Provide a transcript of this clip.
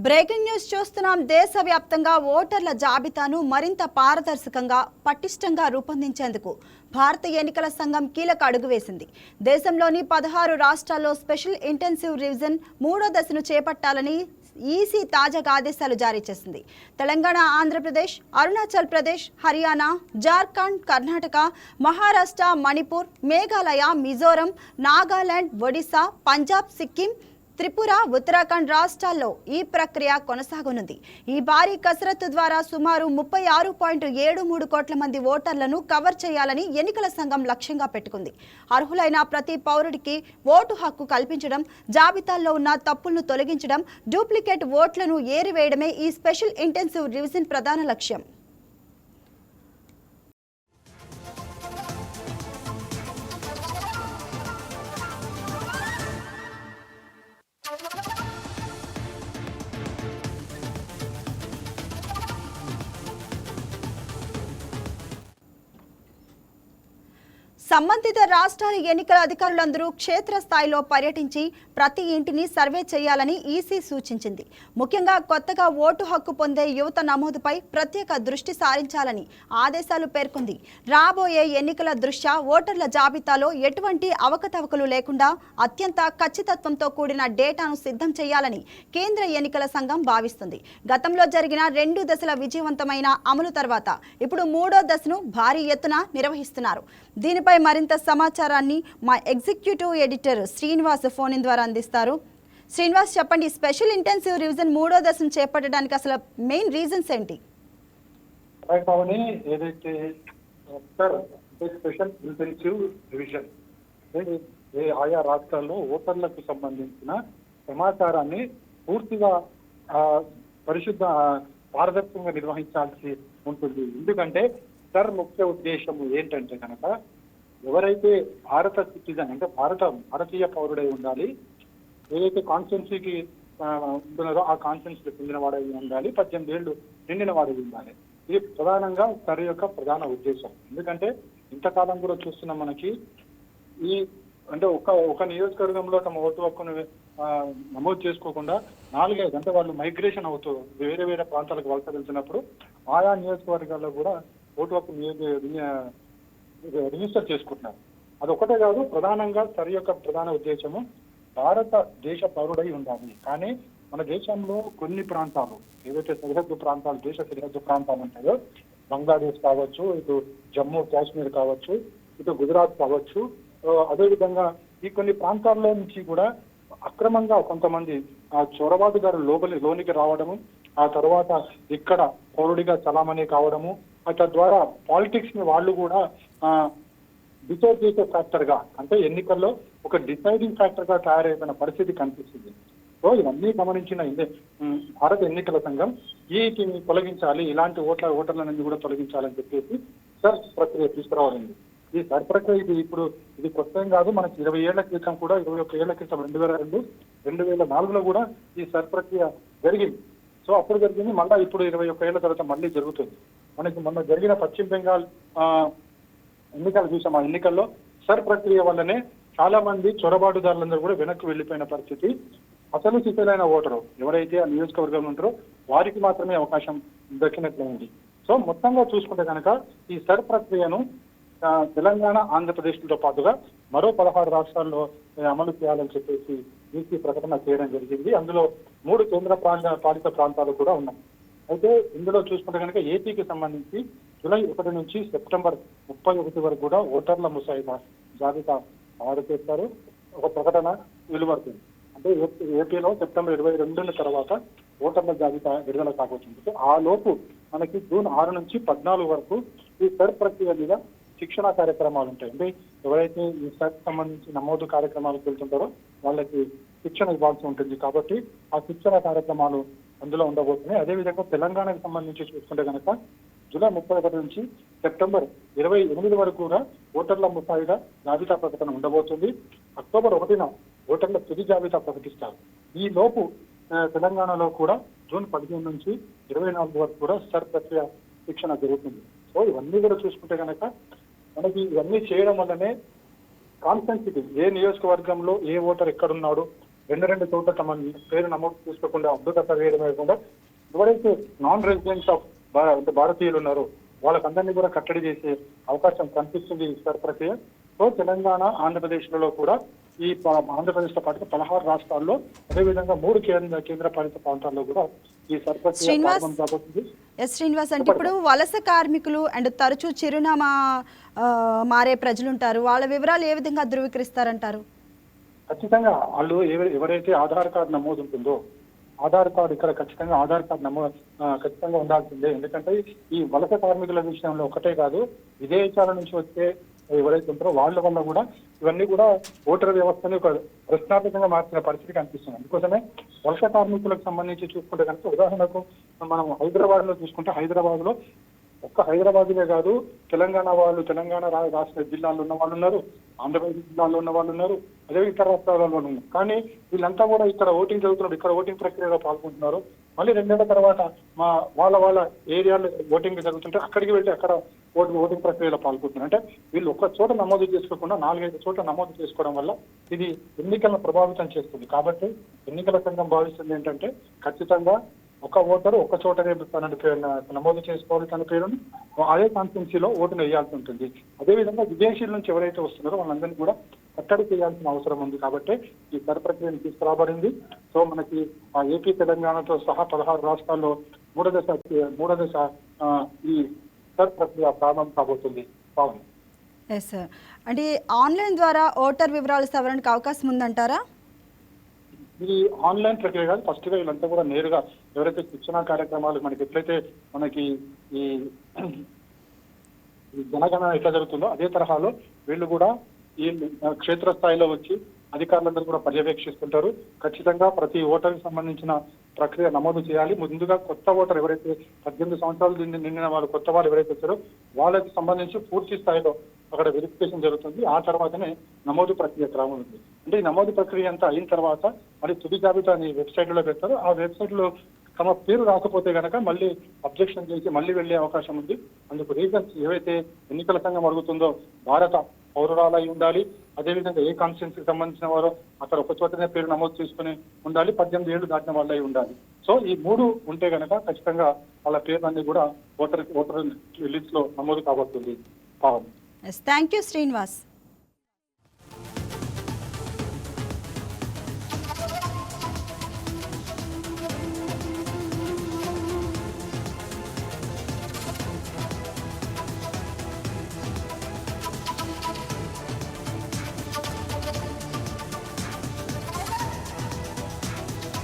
Breaking news చూస్తున్నాం. దేశవ్యాప్తంగా ఓటర్ల జాబితాను మరింత పారదర్శకంగా పటిష్టంగా రూపొందించేందుకు భారత ఎన్నికల సంఘం కీలక అడుగు వేసింది. దేశంలోని 16 రాష్ట్రాల్లో స్పెషల్ ఇంటెన్సివ్ రివిజన్ 3వ దశను చేపట్టాలని ఈసీ తాజాగా ఆదేశాలు జారీ చేసింది. తెలంగాణ, ఆంధ్రప్రదేశ్, అరుణాచల్ ప్రదేశ్, హర్యానా, జార్ఖండ్, కర్ణాటక, మహారాష్ట్ర, మణిపూర్, మేఘాలయ, మిజోరం, నాగాలాండ్, ఒడిశా, పంజాబ్, సిక్కిం, త్రిపుర, ఉత్తరాఖండ్ రాష్ట్రాల్లో ఈ ప్రక్రియ కొనసాగనుంది. ఈ భారీ కసరత్తు ద్వారా సుమారు 36.73 కోట్ల మంది ఓటర్లను కవర్ చేయాలని ఎన్నికల సంఘం లక్ష్యంగా పెట్టుకుంది. అర్హులైన ప్రతి పౌరుడికి ఓటు హక్కు కల్పించడం, జాబితాల్లో ఉన్న తప్పులను తొలగించడం, డూప్లికేట్ ఓట్లను ఏరివేయడమే ఈ స్పెషల్ ఇంటెన్సివ్ రివిజన్ ప్రధాన లక్ష్యం. సంబంధిత రాష్ట్రాల ఎన్నికల అధికారులందరూ క్షేత్రస్థాయిలో పర్యటించి ప్రతి ఇంటిని సర్వే చేయాలని ఈసీ సూచించింది. ముఖ్యంగా కొత్తగా ఓటు హక్కు పొందే యువత నమోదుపై ప్రత్యేక దృష్టి సారించాలని ఆదేశాలు పేర్కొంది. రాబోయే ఎన్నికల దృష్ట్యా ఓటర్ల జాబితాలో ఎటువంటి అవకతవకలు లేకుండా అత్యంత ఖచ్చితత్వంతో కూడిన డేటాను సిద్ధం చేయాలని కేంద్ర ఎన్నికల సంఘం భావిస్తుంది. గతంలో జరిగిన 2 దశల విజయవంతమైన అమలు తర్వాత ఇప్పుడు 3వ దశను భారీ ఎత్తున నిర్వహిస్తున్నారు. దీనిపై మరింత సమాచారాన్ని మా ఎగ్జిక్యూటివ్ ఎడిటర్ శ్రీనివాస్ ఫోన్ ద్వారా అందిస్తారు. శ్రీనివాస్, చెప్పండి, స్పెషల్ ఇంటెన్సివ్ రివిజన్ 3వ దశను చేపట్టడానికి అసలు మెయిన్ రీజన్స్ ఏంటి? ఏదైతే స్పెషల్ ఇంటెన్సివ్ రివిజన్ ఆయా రాష్ట్రాల్లో ఓటర్లకు సంబంధించిన సమాచారాన్ని పూర్తిగా పరిశుద్ధ పారదర్శకంగా నిర్వహించాల్సి ఉంటుంది. ఎందుకంటే ముఖ్య ఉద్దేశం ఏంటంటే కనుక ఎవరైతే భారత సిటిజన్ అంటే భారతీయ పౌరుడై ఉండాలి, ఏదైతే కాన్స్టిట్యున్సీకి ఉంటున్నారో ఆ కాన్స్టిట్యున్సీకి చెందిన వాడై ఉండాలి, 18 ఏళ్ళు నిండిన వాడై ఉండాలి. ఇది ప్రధానంగా సరి యొక్క ప్రధాన ఉద్దేశం. ఎందుకంటే ఇంతకాలం కూడా చూస్తున్నాం మనకి ఈ అంటే ఒక నియోజకవర్గంలో తమ ఓటు హక్కును నమోదు చేసుకోకుండా 4-5 అంటే వాళ్ళు మైగ్రేషన్ అవుతూ వేరే వేరే ప్రాంతాలకు వలస వెళ్తున్నప్పుడు ఆయా నియోజకవర్గాల్లో కూడా ఓటు హక్కు రిజిస్టర్ చేసుకుంటున్నారు. అదొకటే కాదు, ప్రధానంగా సరి యొక్క ప్రధాన ఉద్దేశము భారతదేశ పౌరుడై ఉండాలి. కానీ మన దేశంలో కొన్ని ప్రాంతాలు ఏదైతే సరిహద్దు ప్రాంతాలు, దేశ సరిహద్దు ప్రాంతాలు ఉంటాయో, బంగ్లాదేశ్ కావచ్చు, ఇటు జమ్మూ కాశ్మీర్ కావచ్చు, ఇటు గుజరాత్ కావచ్చు, అదేవిధంగా ఈ కొన్ని ప్రాంతాల్లో నుంచి కూడా అక్రమంగా కొంతమంది చొరబాటుదారులు లోనికి రావడము, ఆ తర్వాత ఇక్కడ పౌరుడిగా చలామణి కావడము, తద్వారా పాలిటిక్స్ ని వాళ్ళు కూడా డిసైడ్ చేసే ఫ్యాక్టర్ గా, అంటే ఎన్నికల్లో ఒక డిసైడింగ్ ఫ్యాక్టర్ గా తయారైన పరిస్థితి కనిపిస్తుంది. సో ఇవన్నీ గమనించిన భారత ఎన్నికల సంఘం వీటిని తొలగించాలి, ఇలాంటి ఓటర్ల నుంచి కూడా తొలగించాలని చెప్పేసి సర్చ్ ప్రక్రియ తీసుకురావడింది. ఈ సర్చ్ ప్రక్రియ ఇది కొత్త ఏం కాదు. మనకి 20 ఏళ్ల క్రితం కూడా, 21 ఏళ్ల క్రితం 2002, 2004లో కూడా ఈ సర్చ్ ప్రక్రియ జరిగింది. సో అప్పుడు జరిగింది, మళ్ళీ ఇప్పుడు 21 ఏళ్ల తర్వాత మళ్ళీ జరుగుతుంది. మనకి మొన్న జరిగిన పశ్చిమ బెంగాల్ ఎన్నికలు చూసాం. ఆ ఎన్నికల్లో సర్ ప్రక్రియ వల్లనే చాలా మంది చొరబాటుదారులందరూ కూడా వెనక్కి వెళ్లిపోయిన పరిస్థితి. అసలు సిద్ధులైన ఓటరు ఎవరైతే ఆ నియోజకవర్గంలో ఉంటారో వారికి మాత్రమే అవకాశం దక్కినట్లయింది. సో మొత్తంగా చూసుకుంటే కనుక ఈ సర్ ప్రక్రియను తెలంగాణ, ఆంధ్రప్రదేశ్తో పాటుగా మరో 16 రాష్ట్రాల్లో అమలు చేయాలని చెప్పేసి ఈసీ ప్రకటన చేయడం జరిగింది. అందులో 3 కేంద్ర పాలిత ప్రాంతాలు కూడా ఉన్నాయి. అయితే ఇందులో చూసుకుంటే కనుక ఏపీకి సంబంధించి జూలై 1 నుంచి సెప్టెంబర్ 31 వరకు కూడా ఓటర్ల ముసాయిదా జాబితా తయారు చేస్తారు. ఒక ప్రకటన వెలువడుతుంది. అంటే ఏపీలో సెప్టెంబర్ 22 తర్వాత ఓటర్ల జాబితా విడుదల కాబోతుంది. ఆ లోపు మనకి జూన్ 6 నుంచి 14 వరకు ఈ సర్ ప్రక్రియ మీద శిక్షణ కార్యక్రమాలు ఉంటాయి. అంటే ఎవరైతే ఈ సర్చ్ సంబంధించి నమోదు కార్యక్రమాలకు వెళ్తుంటారో వాళ్ళకి శిక్షణ ఇవ్వాల్సి ఉంటుంది. కాబట్టి ఆ శిక్షణ కార్యక్రమాలు అందులో ఉండబోతున్నాయి. అదేవిధంగా తెలంగాణకు సంబంధించి చూసుకుంటే కనుక జూలై 31 నుంచి సెప్టెంబర్ 28 వరకు కూడా ఓటర్ల ముసాయిదా జాబితా ప్రకటన ఉండబోతుంది. అక్టోబర్ 1న ఓటర్ల తుది జాబితా ప్రకటిస్తారు. ఈ లోపు తెలంగాణలో కూడా జూన్ 15 నుంచి 24 వరకు కూడా సర్ ప్రక్రియ శిక్షణ జరుగుతుంది. సో ఇవన్నీ కూడా చూసుకుంటే కనుక మనకి ఇవన్నీ చేయడం వల్లనే కాన్స్టెన్సీకి ఏ నియోజకవర్గంలో ఏ ఓటర్ ఎక్కడున్నాడు, రెండు చోట్ల తమ పేరు నమోదు చేసుకోకుండా అద్భుత వేయడమే కాకుండా ఎవరైతే నాన్ రెసిడెంట్స్ ఆఫ్ భారతీయులు ఉన్నారో వాళ్ళకందరినీ కూడా కట్టడి చేసే అవకాశం కనిపిస్తుంది ఈ సర్ ప్రక్రియ. సో తెలంగాణ, ఆంధ్రప్రదేశ్లలో కూడా ఈ ఆంధ్రప్రదేశ్ తో పాటు 16 రాష్ట్రాల్లో అదేవిధంగా 3 కేంద్ర పాలిత ప్రాంతాల్లో కూడా ఈ సర్ ప్రక్రియ ప్రారంభం కాబోతుంది. శ్రీనివాస్, అంటే ఇప్పుడు వలస కార్మికులు అండ్ తరచూ చిరునామా మారే ప్రజలు ఉంటారు, వాళ్ళ వివరాలు ఏ విధంగా ధృవీకరిస్తారంటారు? ఖచ్చితంగా వాళ్ళు ఎవరైతే ఆధార్ కార్డు నమోదు ఉంటుందో ఆధార్ కార్డు ఇక్కడ ఖచ్చితంగా ఆధార్ కార్డు ఖచ్చితంగా ఉండాల్సిందే. ఎందుకంటే ఈ వలస కార్మికుల విషయంలో ఒకటే కాదు, విదేశాల నుంచి వచ్చే ఎవరైతే ఉంటారో వాళ్ళ వల్ల కూడా ఇవన్నీ కూడా ఓటర్ వ్యవస్థని ఒక ప్రశ్నార్థకంగా మార్చిన పరిస్థితి కనిపిస్తుంది. అందుకోసమే వలస కార్మికులకు సంబంధించి చూసుకుంటే కనుక ఉదాహరణకు మనం హైదరాబాద్ లో చూసుకుంటే హైదరాబాద్ లో ఒక్క హైదరాబాద్లే కాదు, తెలంగాణ వాళ్ళు, తెలంగాణ రాష్ట్ర జిల్లాల్లో ఉన్న వాళ్ళు ఉన్నారు, ఆంధ్రప్రదేశ్ జిల్లాలో ఉన్న వాళ్ళు ఉన్నారు, అదే ఇతర రాష్ట్రాలలో ఉన్నారు. కానీ వీళ్ళంతా కూడా ఇక్కడ ఓటింగ్ జరుగుతున్నారు, ఇక్కడ ఓటింగ్ ప్రక్రియలో పాల్గొంటున్నారు. మళ్ళీ 2 నెలల తర్వాత వాళ్ళ ఏరియాలో ఓటింగ్ జరుగుతుంటే అక్కడికి వెళ్ళి అక్కడ ఓటింగ్ ప్రక్రియలో పాల్గొంటున్నారు. అంటే వీళ్ళు ఒక్క చోట నమోదు చేసుకోకుండా 4-5 చోట్ల నమోదు చేసుకోవడం వల్ల ఇది ఎన్నికలను ప్రభావితం చేస్తుంది. కాబట్టి ఎన్నికల సంఘం భావిస్తుంది ఏంటంటే ఖచ్చితంగా ఒక ఓటరు ఒక చోటనే తన నమోదు చేసుకోవాలి, తన పేరుని అదే కాన్స్టిట్యున్సీలో ఓటును వేయాల్సి ఉంటుంది. అదేవిధంగా విదేశీయుల నుంచి ఎవరైతే వస్తున్నారో వాళ్ళందరినీ కూడా కట్టడి చేయాల్సిన అవసరం ఉంది. కాబట్టి ఈ సర్ ప్రక్రియను తీసుకురాబడింది. సో మనకి ఏపీ, తెలంగాణతో సహా 16 రాష్ట్రాల్లో మూడో దశ ఈ సర్ ప్రక్రియ ప్రారంభం కాబోతుంది. ఎస్ సార్, అంటే ఆన్లైన్ ద్వారా ఓటర్ వివరాలు సవరణకు అవకాశం ఉందంటారా? ఇది ఆన్లైన్ ప్రక్రియ కాదు, ఫస్ట్ గా వీళ్ళంతా కూడా నేరుగా ఎవరైతే శిక్షణా కార్యక్రమాలు మనకి ఎట్లయితే మనకి ఈ జనగణన ఎట్లా జరుగుతుందో అదే తరహాలో వీళ్ళు కూడా ఈ క్షేత్రస్థాయిలో వచ్చి అధికారులందరూ కూడా పర్యవేక్షిస్తుంటారు. ఖచ్చితంగా ప్రతి ఓటర్కి సంబంధించిన ప్రక్రియ నమోదు చేయాలి. ముందుగా కొత్త ఓటర్ ఎవరైతే 18 సంవత్సరాలు నిండిన వాళ్ళు కొత్త వాళ్ళు ఎవరైతే వచ్చారో వాళ్ళకి సంబంధించి పూర్తి స్థాయిలో అక్కడ వెరిఫికేషన్ జరుగుతుంది. ఆ తర్వాతనే నమోదు ప్రక్రియ ప్రారంభమవుతుంది. అంటే ఈ నమోదు ప్రక్రియ అంతా అయిన తర్వాత మరి తుది జాబితాని వెబ్సైట్లో పెడతారు. ఆ వెబ్సైట్లో తమ పేరు రాకపోతే కనుక మళ్ళీ అబ్జెక్షన్ చేసి మళ్ళీ వెళ్లే అవకాశం ఉంది. అందుకు రీజన్స్ ఏవైతే ఎన్నికల సంఘం అడుగుతుందో భారత పౌరురాలై ఉండాలి, అదేవిధంగా ఏ కాన్స్టిట్యున్సీకి సంబంధించిన వారో అక్కడ ఒక చోటనే పేరు నమోదు చేసుకుని ఉండాలి, 18 ఏళ్లు దాటిన వాళ్ళై ఉండాలి. సో ఈ 3 ఉంటే కనుక ఖచ్చితంగా వాళ్ళ పేర్లన్నీ కూడా ఓటర్ లిస్ట్ లో నమోదు కాబోతుంది. Thank you Srinivas.